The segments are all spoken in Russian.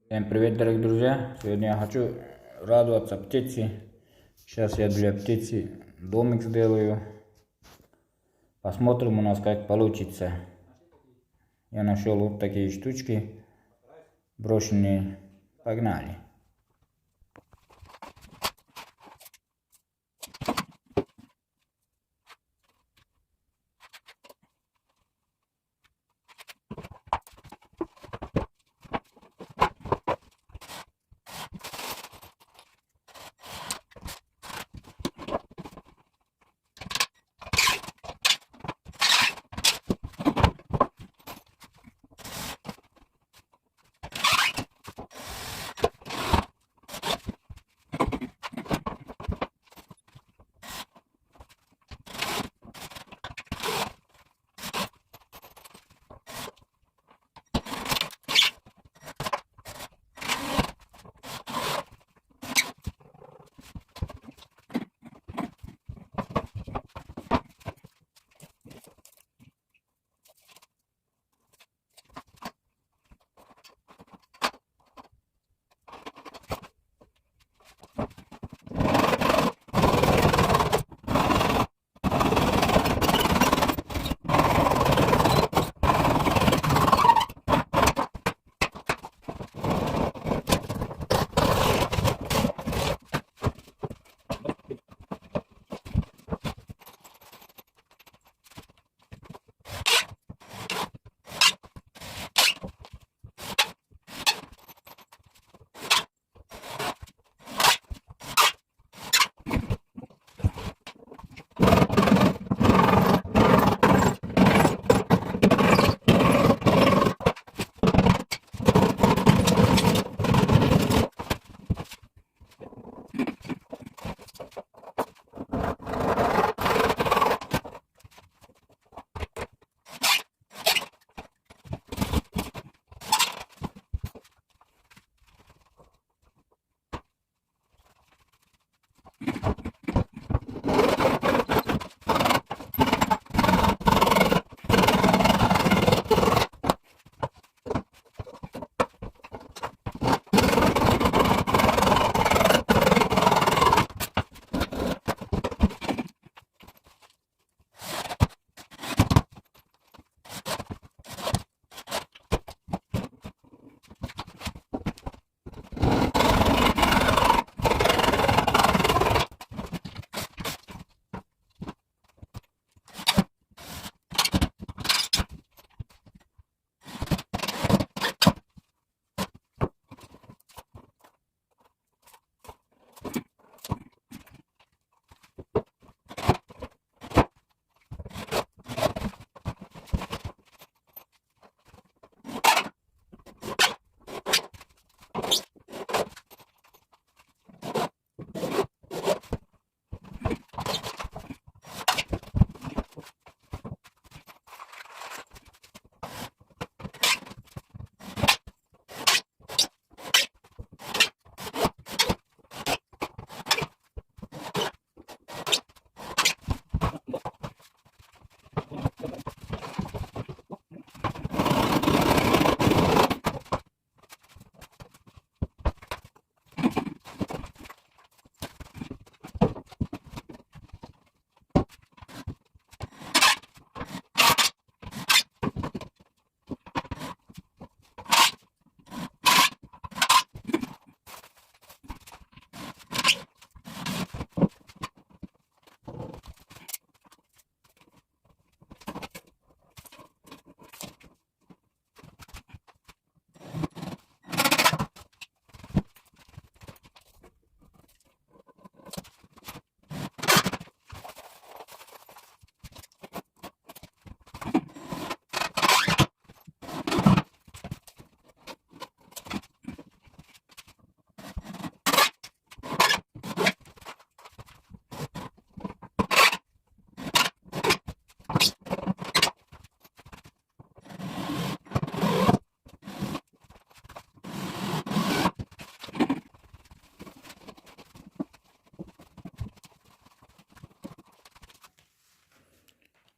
Всем привет, дорогие друзья! Сегодня я хочу радоваться птице. Сейчас я для птицы домик сделаю. Посмотрим у нас как получится. Я нашел вот такие штучки брошенные. Погнали!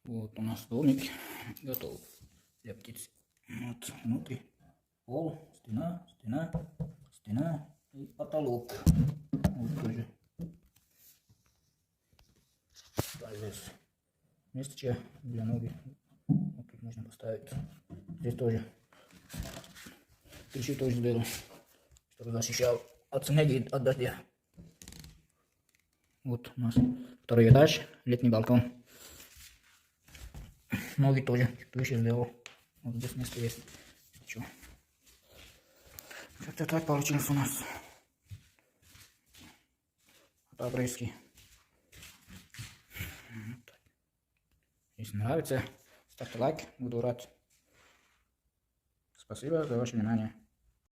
Вот у нас домик готов для птиц. Вот внутри пол стена и потолок. Вот тоже. Здесь место для ноги. Вот тут можно поставить. Здесь тоже. Крышу тоже сделал, чтобы защищал от снега и от дождя. Вот у нас второй этаж, летний балкон. Ноги тоже крышу сделал. Вот здесь место есть. Что? Как-то так получилось у нас. По-обрезки. Если нравится, ставьте лайк, буду рад. Спасибо за ваше внимание.